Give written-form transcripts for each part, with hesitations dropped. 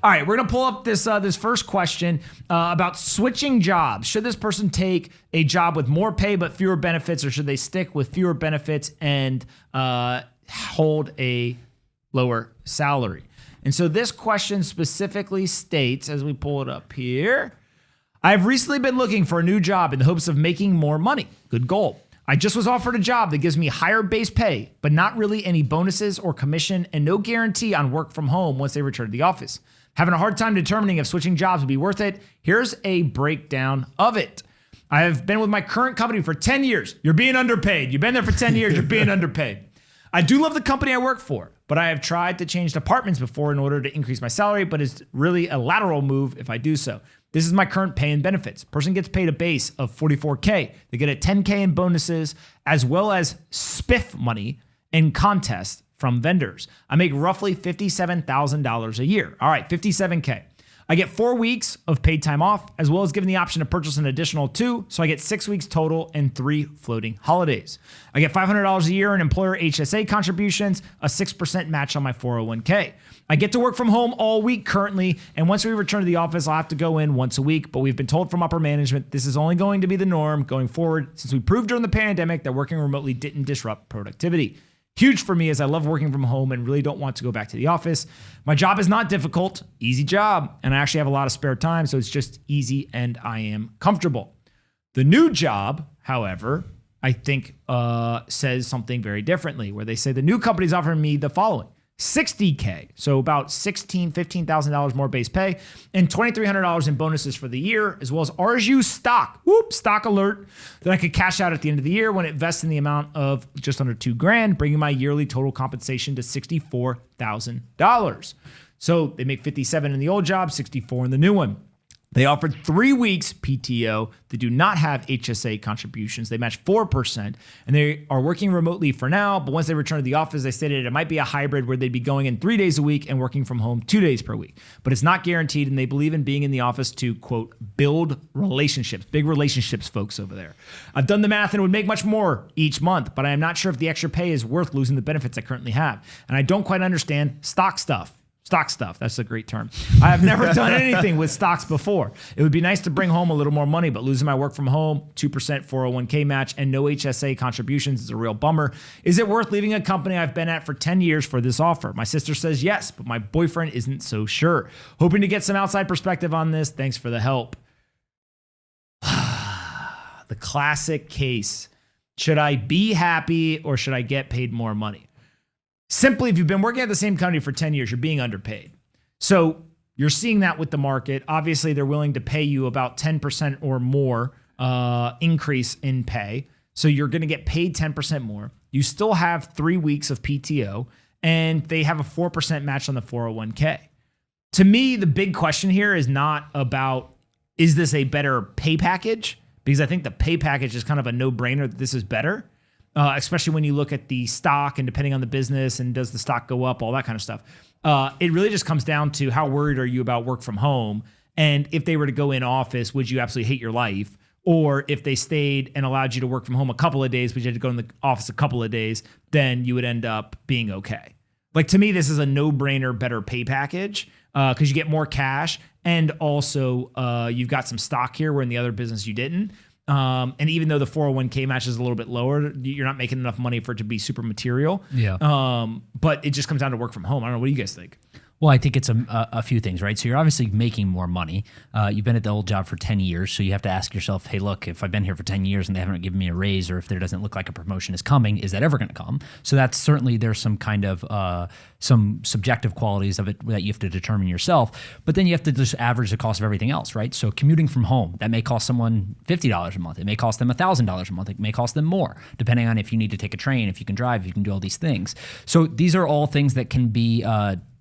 All right, we're gonna pull up this first question about switching jobs. Should this person take a job with more pay but fewer benefits, or should they stick with fewer benefits and hold a lower salary? And so this question specifically states, as we pull it up here, I've recently been looking for a new job in the hopes of making more money. Good goal. I just was offered a job that gives me higher base pay, but not really any bonuses or commission and no guarantee on work from home once they return to the office. Having a hard time determining if switching jobs would be worth it. Here's a breakdown of it. I have been with my current company for 10 years. You're being underpaid. You've been there for 10 years. You're being underpaid. I do love the company I work for, but I have tried to change departments before in order to increase my salary, but it's really a lateral move if I do so. This is my current pay and benefits. Person gets paid a base of $44K. They get a $10K in bonuses, as well as spiff money in contests from vendors. I make roughly $57,000 a year. All right, $57K. I get 4 weeks of paid time off, as well as given the option to purchase an additional 2, so I get 6 weeks total and 3 floating holidays. I get $500 a year in employer HSA contributions, a 6% match on my 401k. I get to work from home all week currently, and once we return to the office, I'll have to go in once a week, but we've been told from upper management this is only going to be the norm going forward, since we proved during the pandemic that working remotely didn't disrupt productivity. Huge for me, as I love working from home and really don't want to go back to the office. My job is not difficult, easy job, and I actually have a lot of spare time, so it's just easy and I am comfortable. The new job, however, I think says something very differently, where they say the new company's offering me the following: $60K, so about $15,000 more base pay, and $2,300 in bonuses for the year, as well as RSU stock. Whoop, stock alert, that I could cash out at the end of the year when it vests in the amount of just under $2,000, bringing my yearly total compensation to $64,000. So they make $57,000 in the old job, $64,000 in the new one. They offered 3 weeks PTO. They do not have HSA contributions. They match 4%, and they are working remotely for now. But once they return to the office, they stated it might be a hybrid where they'd be going in 3 days a week and working from home 2 days per week. But it's not guaranteed, and they believe in being in the office to, quote, build relationships. Big relationships, folks over there. I've done the math, and it would make much more each month, but I am not sure if the extra pay is worth losing the benefits I currently have. And I don't quite understand stock stuff. Stock stuff, that's a great term. I have never done anything with stocks before. It would be nice to bring home a little more money, but losing my work from home, 2% 401k match, and no HSA contributions is a real bummer. Is it worth leaving a company I've been at for 10 years for this offer? My sister says yes, but my boyfriend isn't so sure. Hoping to get some outside perspective on this. Thanks for the help. The classic case. Should I be happy or should I get paid more money? Simply, if you've been working at the same company for 10 years, you're being underpaid. So you're seeing that with the market. Obviously, they're willing to pay you about 10% or more increase in pay. So you're going to get paid 10% more. You still have 3 weeks of PTO, and they have a 4% match on the 401k. To me, the big question here is not about, is this a better pay package? Because I think the pay package is kind of a no-brainer that this is better. Especially when you look at the stock and depending on the business and does the stock go up, all that kind of stuff. It really just comes down to how worried are you about work from home? And if they were to go in office, would you absolutely hate your life? Or if they stayed and allowed you to work from home a couple of days, but you had to go in the office a couple of days, then you would end up being okay. Like, to me, this is a no-brainer better pay package because you get more cash. And also you've got some stock here where in the other business you didn't. And even though the 401k match is a little bit lower, you're not making enough money for it to be super material. Yeah. But it just comes down to work from home. I don't know. What do you guys think? Well, I think it's a few things, right? So you're obviously making more money. You've been at the old job for 10 years, so you have to ask yourself, hey, look, if I've been here for 10 years and they haven't given me a raise, or if there doesn't look like a promotion is coming, is that ever going to come? So that's certainly, there's some kind of some subjective qualities of it that you have to determine yourself. But then you have to just average the cost of everything else, right? So commuting from home, that may cost someone $50 a month. It may cost them $1,000 a month. It may cost them more, depending on if you need to take a train, if you can drive, if you can do all these things. So these are all things that can be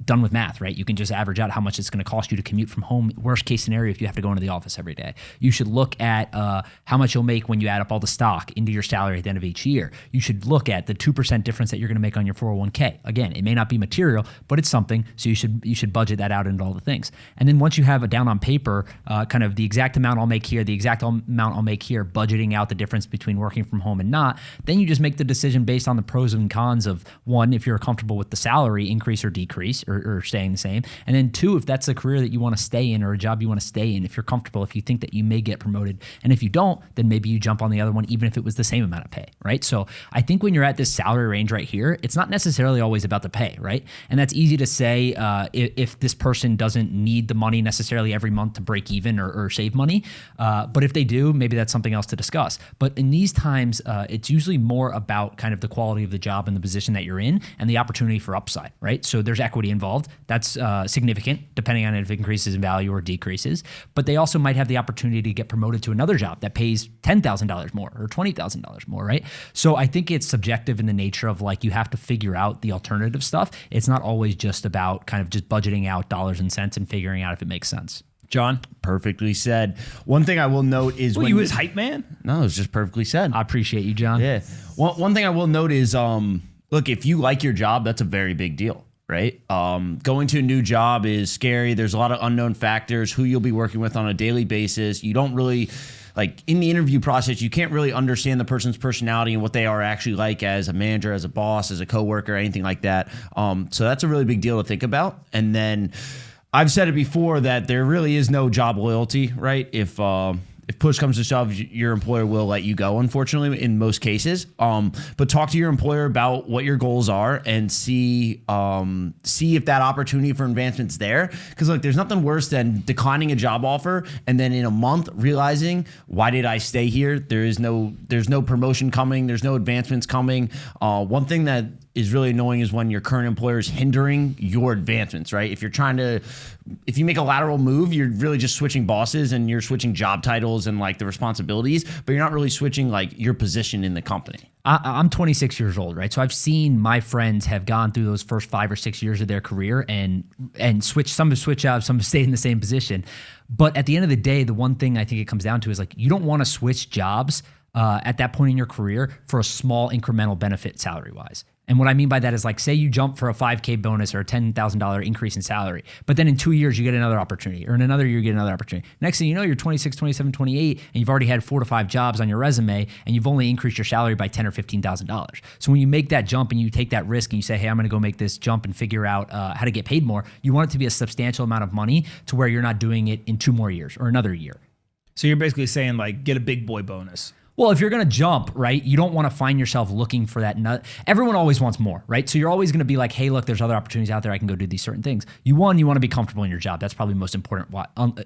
done with math, right? You can just average out how much it's going to cost you to commute from home. Worst case scenario, if you have to go into the office every day. You should look at how much you'll make when you add up all the stock into your salary at the end of each year. You should look at the 2% difference that you're going to make on your 401k. Again, it may not be material, but it's something, so you should budget that out into all the things. And then once you have it down on paper, kind of the exact amount I'll make here, the exact amount I'll make here, budgeting out the difference between working from home and not, then you just make the decision based on the pros and cons of, one, if you're comfortable with the salary increase or decrease, or staying the same. And then 2, if that's a career that you want to stay in or a job you want to stay in, if you're comfortable, if you think that you may get promoted, and if you don't, then maybe you jump on the other one, even if it was the same amount of pay, right? So I think when you're at this salary range right here, it's not necessarily always about the pay, right? And that's easy to say if this person doesn't need the money necessarily every month to break even or save money. But if they do, maybe that's something else to discuss. But in these times, it's usually more about kind of the quality of the job and the position that you're in and the opportunity for upside, right? So there's equity involved. That's significant, depending on if it increases in value or decreases. But they also might have the opportunity to get promoted to another job that pays $10,000 more or $20,000 more, right? So I think it's subjective in the nature of like you have to figure out the alternative stuff. It's not always just about kind of just budgeting out dollars and cents and figuring out if it makes sense. John? Perfectly said. One thing I will note is Well, you his hype man? No, it's just perfectly said. I appreciate you, John. Yeah. One thing I will note is, look, if you like your job, that's a very big deal, right? Going to a new job is scary. There's a lot of unknown factors, who you'll be working with on a daily basis. You don't really, like in the interview process, you can't really understand the person's personality and what they are actually like as a manager, as a boss, as a coworker, anything like that. So that's a really big deal to think about. And then I've said it before that there really is no job loyalty, right? If push comes to shove, your employer will let you go, unfortunately, in most cases. But talk to your employer about what your goals are and see if that opportunity for advancement's there. Because look, there's nothing worse than declining a job offer and then in a month realizing, why did I stay here? There's no promotion coming. There's no advancements coming. One thing that is really annoying is when your current employer is hindering your advancements, right? If you make a lateral move, you're really just switching bosses and you're switching job titles and like the responsibilities, but you're not really switching like your position in the company. I'm 26 years old, right? So I've seen my friends have gone through those first 5 or 6 years of their career and switch. Some have switched jobs, some have stayed in the same position. But at the end of the day, the one thing I think it comes down to is like you don't want to switch jobs at that point in your career for a small incremental benefit salary-wise. And what I mean by that is like, say you jump for a $5K bonus or a $10,000 increase in salary, but then in 2 years you get another opportunity, or in another year you get another opportunity. Next thing you know, you're 26, 27, 28, and you've already had 4 to 5 jobs on your resume, and you've only increased your salary by $10,000 or $15,000. So when you make that jump and you take that risk and you say, hey, I'm going to go make this jump and figure out how to get paid more, you want it to be a substantial amount of money to where you're not doing it in 2 more years or another year. So you're basically saying like, get a big boy bonus. Well, if you're going to jump, right, you don't want to find yourself looking for that nut. Everyone always wants more, right? So you're always going to be like, hey, look, there's other opportunities out there. I can go do these certain things. You want to be comfortable in your job. That's probably most important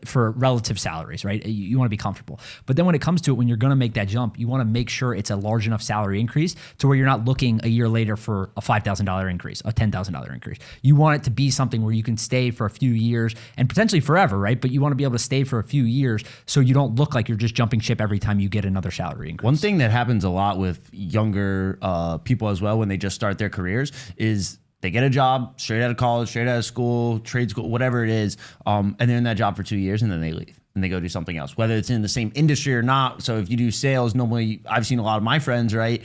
for relative salaries, right? You want to be comfortable. But then when it comes to it, when you're going to make that jump, you want to make sure it's a large enough salary increase to where you're not looking a year later for a $5,000 increase, a $10,000 increase. You want it to be something where you can stay for a few years and potentially forever, right? But you want to be able to stay for a few years so you don't look like you're just jumping ship every time you get another salary increase. One thing that happens a lot with younger people as well when they just start their careers is they get a job straight out of college, straight out of school, trade school, whatever it is, and they're in that job for 2 years and then they leave and they go do something else, whether it's in the same industry or not. So if you do sales, normally I've seen a lot of my friends, right?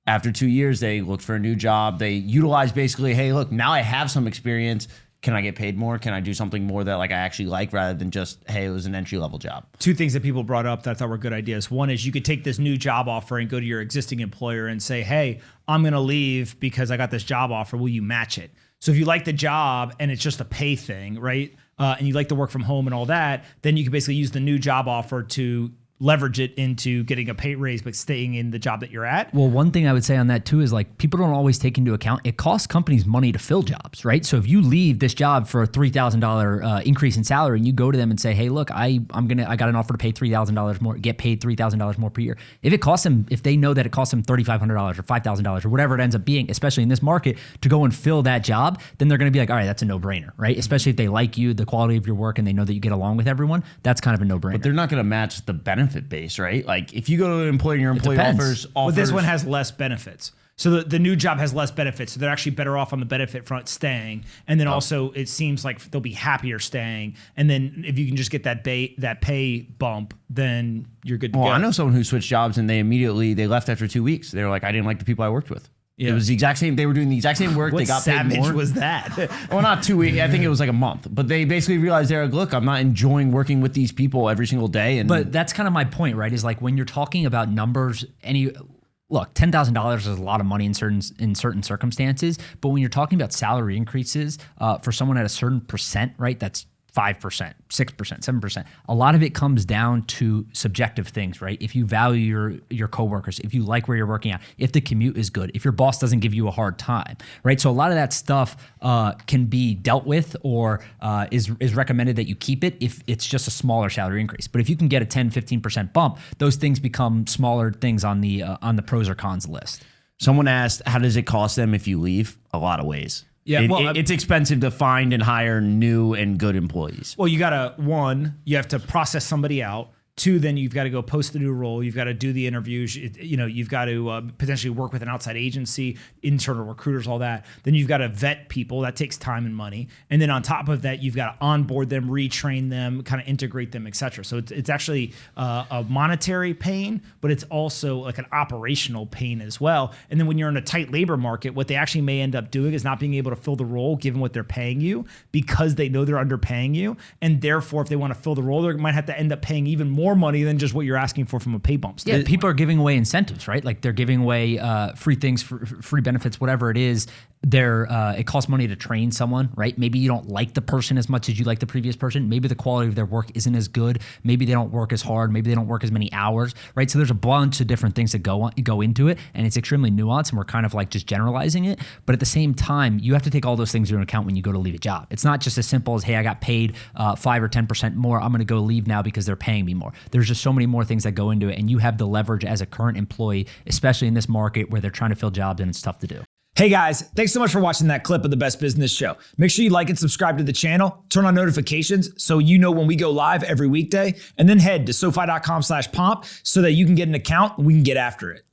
After 2 years, they look for a new job. They utilize basically, hey, look, now I have some experience. Can I get paid more? Can I do something more that like I actually like rather than just, hey, it was an entry level job? 2 things that people brought up that I thought were good ideas. One is you could take this new job offer and go to your existing employer and say, hey, I'm going to leave because I got this job offer. Will you match it? So if you like the job and it's just a pay thing, right? And you like to work from home and all that, then you can basically use the new job offer to leverage it into getting a pay raise, but staying in the job that you're at. Well, one thing I would say on that too is like people don't always take into account it costs companies money to fill jobs, right? So if you leave this job for a $3,000 increase in salary and you go to them and say, hey, look, I got an offer to pay $3,000 more, get paid $3,000 more per year. If they know that it costs them $3,500 or $5,000 or whatever it ends up being, especially in this market, to go and fill that job, then they're going to be like, all right, that's a no-brainer, right? Especially if they like you, the quality of your work, and they know that you get along with everyone, that's kind of a no-brainer. But they're not going to match the benefit base, right? Like if you go to an employer and your employer offers, but this one has less benefits. So the new job has less benefits. So they're actually better off on the benefit front staying. And then also it seems like they'll be happier staying. And then if you can just get that pay bump, then you're good to go. I know someone who switched jobs and they left after 2 weeks. They were like, I didn't like the people I worked with. Yeah. It was the exact same. They were doing the exact same work. They got paid more. What savage was that? Well, not 2 weeks. I think it was like a month. But they basically realized they're like, look, I'm not enjoying working with these people every single day. But that's kind of my point, right? Is like when you're talking about numbers, look, $10,000 is a lot of money in certain circumstances, but when you're talking about salary increases for someone at a certain percent, right? That's 5%, 6%, 7%. A lot of it comes down to subjective things, right? If you value your coworkers, if you like where you're working at, if the commute is good, if your boss doesn't give you a hard time, right? So a lot of that stuff can be dealt with or is recommended that you keep it if it's just a smaller salary increase. But if you can get a 10, 15% bump, those things become smaller things on the pros or cons list. Someone asked, how does it cost them if you leave? A lot of ways. Yeah, it's expensive to find and hire new and good employees. Well, you have to process somebody out. 2, then you've got to go post the new role. You've got to do the interviews. You've got to potentially work with an outside agency, internal recruiters, all that. Then you've got to vet people. That takes time and money. And then on top of that, you've got to onboard them, retrain them, kind of integrate them, et cetera. So it's actually a monetary pain, but it's also like an operational pain as well. And then when you're in a tight labor market, what they actually may end up doing is not being able to fill the role given what they're paying you because they know they're underpaying you. And therefore, if they want to fill the role, they might have to end up paying even more money than just what you're asking for from a pay bump standpoint. Yeah, people are giving away incentives, right? Like they're giving away free things, free benefits, whatever it is. It costs money to train someone, right? Maybe you don't like the person as much as you like the previous person. Maybe the quality of their work isn't as good. Maybe they don't work as hard. Maybe they don't work as many hours, right? So there's a bunch of different things that go into it, and it's extremely nuanced, and we're kind of like just generalizing it. But at the same time, you have to take all those things into account when you go to leave a job. It's not just as simple as, hey, I got paid 5 or 10% more. I'm going to go leave now because they're paying me more. There's just so many more things that go into it, and you have the leverage as a current employee, especially in this market where they're trying to fill jobs and it's tough to do. Hey guys, thanks so much for watching that clip of the Best Business Show. Make sure you like and subscribe to the channel, turn on notifications so you know when we go live every weekday, and then head to SoFi.com/pomp so that you can get an account and we can get after it.